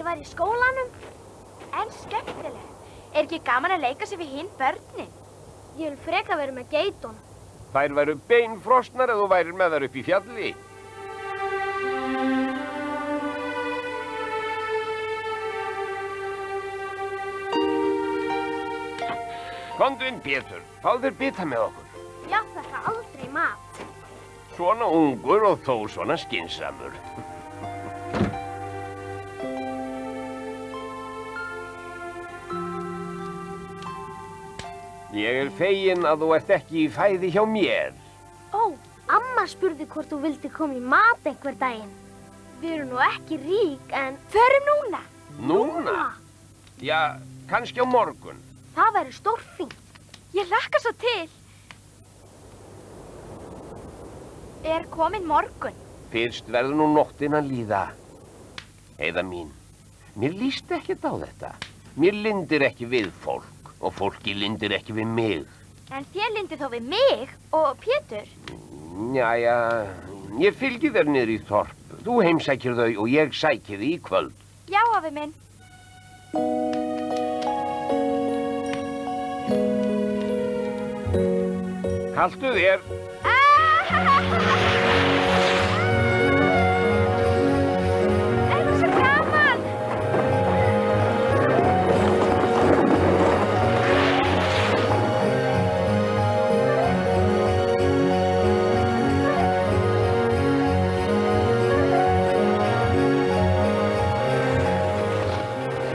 var í skólanum. En skemmtilegt. Ekki gaman að leika sér við hin börnin? Ég vil frekar vera með geitunum. Þær væru beinfrosnar ef þú værir með þær upp í fjalli. Komdu inn, Pétur. Fáðu þér bita með okkur. Ég þakka aldrei mat. Svona ungur og þó svona skynsamur. Ég er fegin að þú ert ekki í fæði hjá mér. Ó, amma spurði hvort þú vildi koma í mat einhver daginn. Við erum nú ekki rík, en förum núna. Núna? Já, kannski á morgun. Það væri stórfínt. Ég hlakka svo til. Er kominn morgun? Fyrst verður nú nóttin að líða. Heiða mín, mér líst ekkert á þetta. Mér lindir ekki við fólk. Og fólki lindir ekki við mig. En þér lindir þó við mig og Pétur? Jæja, ég fylgi þér niður í þorp. Þú heimsækir þau og ég sæki þig í kvöld. Já, afi minn. Haltu þér. Það er svo gaman.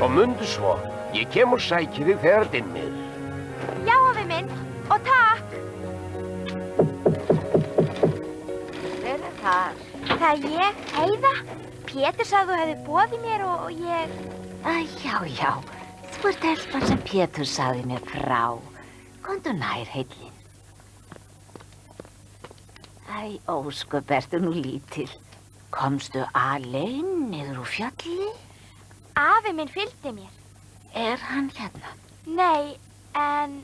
Og mundu svo, ég kem og sæki þig þegar dimmir. Já, afi minn. Og takk. Hver er þar? Það er ég, Heiða. Pétur sagði þú hefði boðið mér og ég... Já. Þú ert elpan sem Pétur sagði mér frá. Komdu nær, heillin. Ósköp, ertu nú lítil. Komstu alein niður úr fjalli? Afi minn fylgdi mér. Er hann hérna? Nei, en...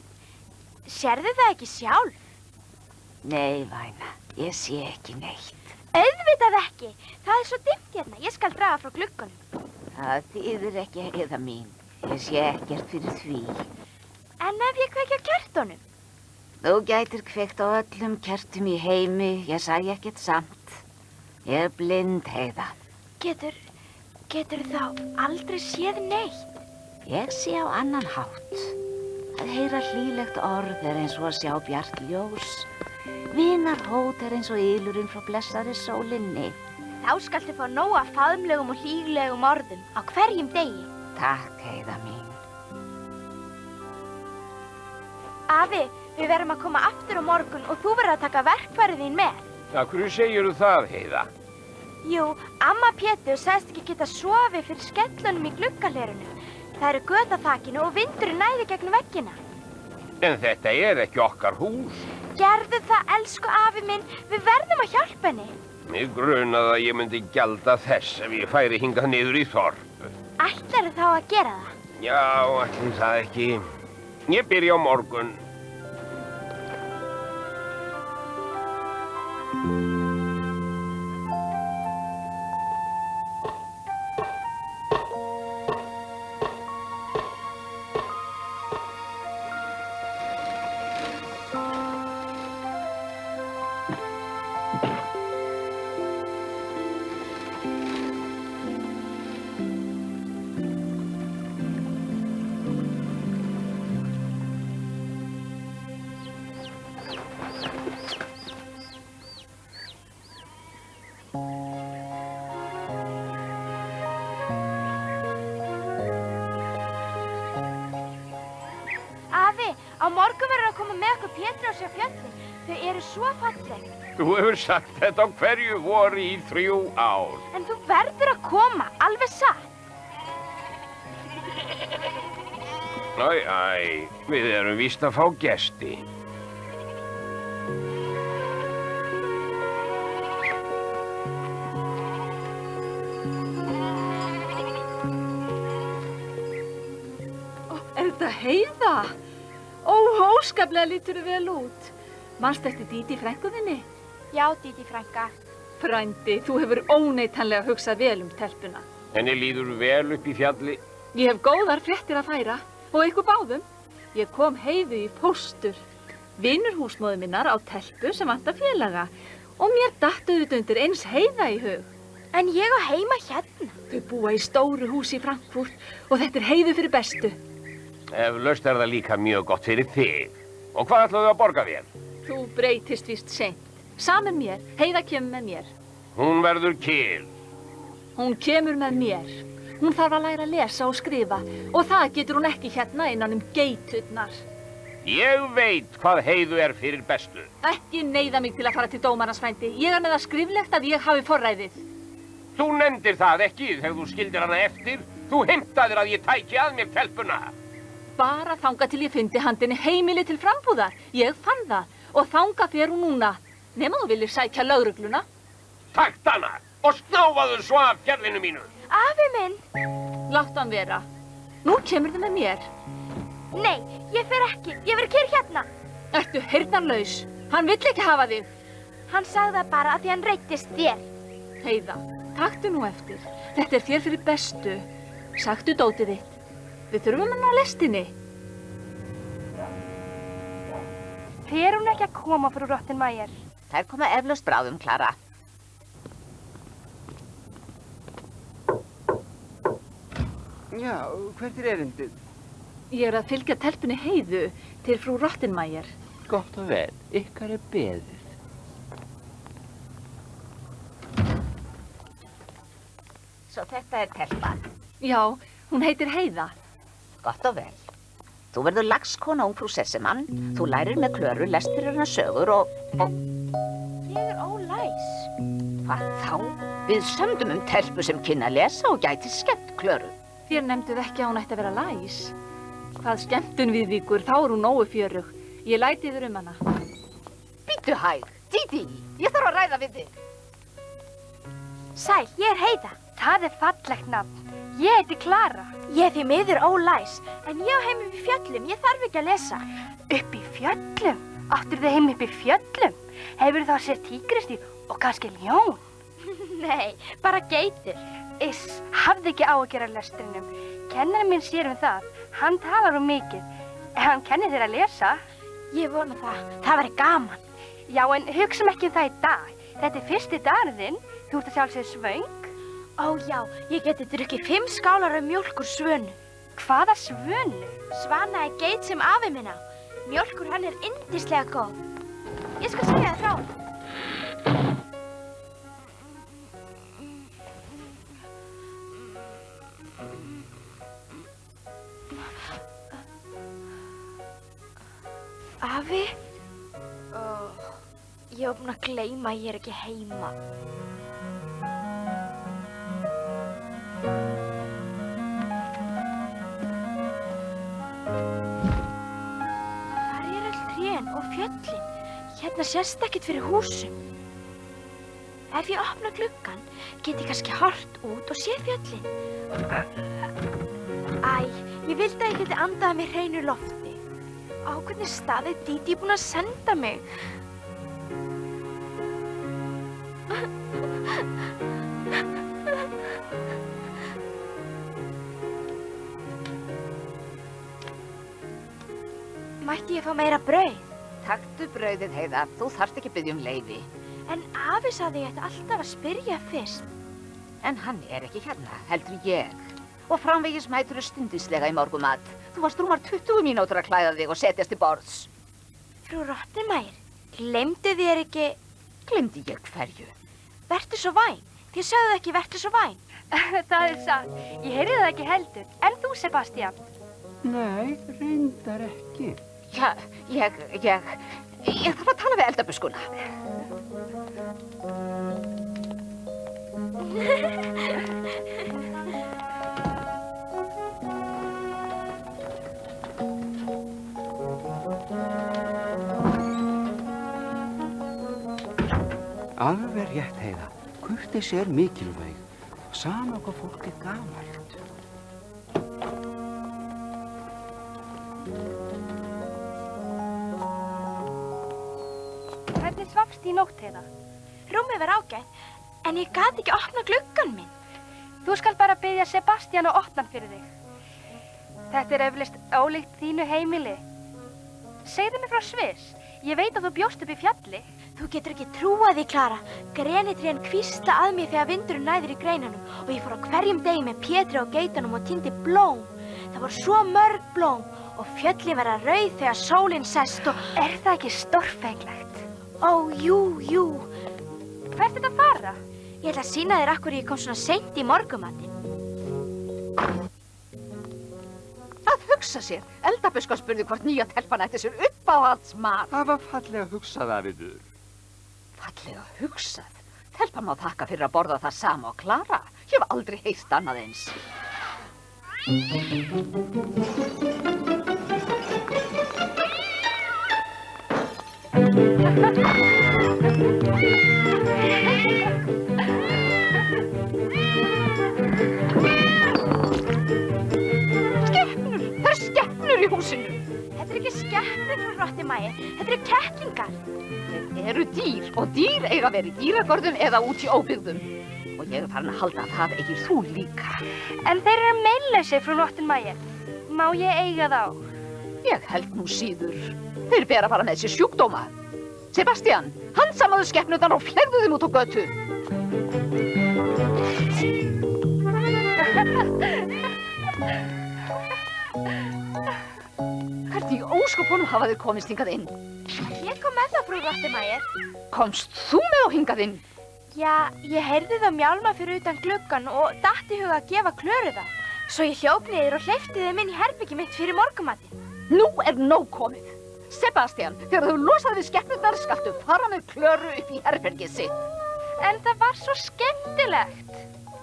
Sérðu það ekki sjálf? Nei, væna, ég sé ekki neitt. Auðvitað ekki. Það er svo dimmt hérna. Ég skal draga frá gluggunum. Það þýðir ekki, Heiða mín. Ég sé ekkert fyrir því. En ef ég kveiki á kertunum? Þú gætir kveikt á öllum kertum í heimi. Ég sagði ekkert samt. Ég er blind, Heiða. Getur þá aldrei séð neitt? Ég sé á annan hátt. Að heyra hlýlegt orð er eins og að sjá bjart ljós. Vinarhót er eins og ylurinn frá blessaðri sólinni. Þá skaltu fá nóg af faðmlegum og hlýlegum orðum á hverjum degi. Takk, Heiða mín. Afi, Við verðum að koma aftur á morgun og þú verður að taka verkfærið þín með. Af hverju segirðu það, Heiða? Jú, amma Pétur sagðist ekki geta sofið fyrir skellunum í gluggahlerunum. Það eru göt á þakinu og vindurinn næði gegnum veggina. En þetta er ekki okkar hús. Gerðu það, elsku afi minn. Við verðum að hjálpa henni. Mig grunaði að ég myndi gjalda þess ef ég færi hingað niður í þorp. Ætlarðu þá að gera það? Já, ætli það ekki. Ég byrja á morgun. Á morgun verður að koma með okkur Pétur á sér fjöllin. Þau eru svo falleg. Þú hefur sagt þetta á hverju vori í 3 ár. En þú verður að koma, alveg satt. Við erum víst að fá gesti. Er þetta Heiða? Ó, óskaplega lítur þið vel út. Manstu eftir Dídí frænku þinni? Já, Dídí frænka. Frændi, þú hefur óneitanlega hugsað vel um telpuna. Henni líður vel upp í fjalli. Ég hef góðar fréttir að færa og ykkur báðum. Ég kom Heiðu í póstur. Vinur húsmóður minnar á telpu sem vantar félaga og mér datt auðvitað undir eins Heiða í hug. En ég á heima hérna. Þau búa í stóru húsi í Frankfurt og þetta er Heiðu fyrir bestu. Eflaust er það líka mjög gott fyrir þig. Og hvað ætlaðu að borga þér? Þú breytist víst seint. Saman mér, Heiða kemur með mér. Hún verður kyrr. Hún kemur með mér. Hún þarf að læra að lesa og skrifa og það getur hún ekki hérna innan geiturnar. Ég veit hvað Heiðu er fyrir bestu. Ekki neyða mig til að fara til dómarans, frændi. Ég er með það skriflegt að ég hafi forræðið. Þú nefndir það ekki þegar þú skildir hana eftir. Þú heimtaðir að ég tæki að mér telpuna. Bara þanga til ég fyndi handinni heimili til frambúðar. Ég fann það og þanga fer hún núna. Nema þú viljir sækja lögregluna. Takt hana og snáfaðu svo af fjallinu mínu. Afi minn! Láttu hann vera. Nú kemur þið með mér. Nei, ég fer ekki. Ég verð kyrr hérna. Ertu heyrnarlaus? Hann vill ekki hafa þig. Hann sagði það bara að því hann reittist þér. Heiða, taktu nú eftir. Þetta er þér fyrir bestu. Sagtu dótið þitt. Við þurfum hann á lestinni. Fer hún ekki að koma, frú Rottenmeier? Þær koma eflaust bráðum, Klara. Já, hvert er erindið? Ég er að fylgja telpunni Heiðu til frú Rottenmeier. Gott og vel, ykkar er beðið. Svo þetta er telpan. Já, hún heitir Heiða. Gott og vel. Þú verður lagskona ungfrú Sessemann. Þú lærir með Klöru lest fyrir hana sögur og... Ég er ólæs. Hvað þá? Við sömdum telpu sem kynna að lesa og gæti skemmt Klöru. Þér nefnduð ekki að hún ætti að vera læs. Hvað skemmtun við ykkur, þá er hún nógu fjörug. Ég læti yfir hana. Bíddu hæg. Dídí, ég þarf að ræða við þig. Sæl, ég er Heiða. Það er fallegt nafn. Ég heiti Klara. Ég er því miður ólæs, en ég á heim upp í fjöllum. Ég þarf ekki að lesa. Upp í fjöllum? Áttur þið heim upp í fjöllum? Hefur þá sér tígrisdýr og kannski ljón? Nei, bara geitur. Hafði ekki áhyggjur af lestrinum. Kennarinn minn sér það. Hann talar mikið. Hann kennir þér að lesa. Ég vona það. Það væri gaman. Já, en hugsum ekki það í dag. Þetta er fyrsti dagurinn þinn. Þú ert að sjálfsögðu svöng. Ó já, ég geti drukkið 5 skálar af mjólk úr svönu. Hvaða svönu? Svana er geit sem afi minn á. Mjólk úr hann er yndislega góð. Ég skal segja það frá hann. Afi? Ég var búin að gleyma að ég er ekki heima. Hvar er öll trén og fjöllin? Hérna sést ekkert fyrir húsum. Ef ég opna gluggann, get ég kannski horft út og séð fjöllin. Æ, ég vildi að ég geti andað að mér hreinu lofti. Á hvernig stað er Dídí búin að senda mig? Mætti ég fá meira brauð? Taktu brauðið, Heiða. Þú þarft ekki biðja leyfi. En afi sagði ég ætti alltaf að spyrja fyrst. En hann er ekki hérna, heldur ég. Og framvegis mætur stundislega í morgumat. Þú varst rúmar 20 mínútur að klæða þig og setjast til borðs. Frú Rottenmeier, gleymdu þér ekki... Gleymdi ég hverju? Vertu svo væn. Þið sögðu ekki vertu svo væn. Það er satt. Ég heyrði það ekki heldur. En þú, Sebastian? Nei, reyndar ekki. Já, ég þarf að tala við eldabuskuna. Alveg rétt, Heiða. Kurteisi er mikilvæg. Sama hvað fólk er gamalt. Hvernig svafst í nótt, Heiða? Rúmið var ágætt, en ég gat ekki opna gluggann minn. Þú skal bara biðja Sebastian að opna hann fyrir þig. Þetta er eflaust ólíkt þínu heimili. Segðu mér frá Sviss. Ég veit að þú bjóst upp í fjalli. Þú getur ekki trúað því, Klara. Grenitrén hvísla að mér þegar vindurinn næður í greinunum og ég fór á hverjum degi með Pétri og geitunum og týndi blóm. Það voru svo mörg blóm og fjöllin verða rauð þegar sólin sest og... Er það ekki stórfenglegt? Ó, jú. Hvert er þetta að fara? Ég ætla að sýna þér af hverju ég kom svona seint í morgumatinn. Að hugsa sér. Eldabuskan spurði hvort nýja telpan ætti sér uppáhaldsmat. Það var fallega hugsað af yður. Fallega hugsað. Telpan má þakka fyrir að borða það sama og Klara. Ég hef aldrei heyrt annað eins. Skepnur! Það eru skepnur í húsinu. Þetta er ekki skepnur, frú Rottenmeier. Þetta eru kettlingar. Þeir eru dýr og dýr eiga að vera í dýragörðum eða út í óbyggðum. Og ég er farin að halda að það eigir þú líka. En þeir eru meinlausir, frú Rottenmeier. Má ég eiga þá? Ég held nú síður. Þeir bera bara með sér sjúkdóma. Sebastian, handsamaðu skepnurnar og fleirðu þeim út á götu. Hvert í óskopunum hafa þeir komist hingað inn? Ég kom með það, frú Rottenmeier. Komst þú með á hingað inn? Já, ég heyrði þá mjálma fyrir utan gluggann og datt í huga að gefa Klöru það. Svo ég hljóp niður og hleypti þeim inn í herbergi mitt fyrir morgumatinn. Nú er nóg komið. Sebastian, þegar þú losaði við skepnurnar skaltu fara með Klöru upp í herbergið sitt. En það var svo skemmtilegt.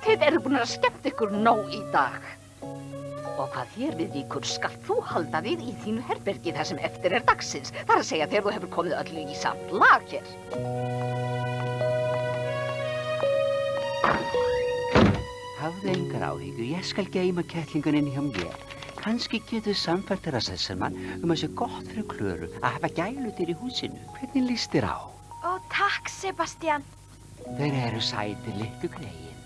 Þið eru búin að skemmt ykkur nóg í dag. Og hvað þér við víkur skalt þú halda þig í þínu herbergi þar sem eftir er dagsins. Það er að segja þegar þú hefur komið öllu í samt lag hér. Hafðu engar áhyggjur, ég skal geyma kettlingan inn hjá mér. Kannski getur samfært þeirra Sesselmann að sé gott fyrir Klöru að hafa gæludyr í húsinu. Hvernig líst þér á? Ó, takk, Sebastian. Þeir eru sætir litlu greyin.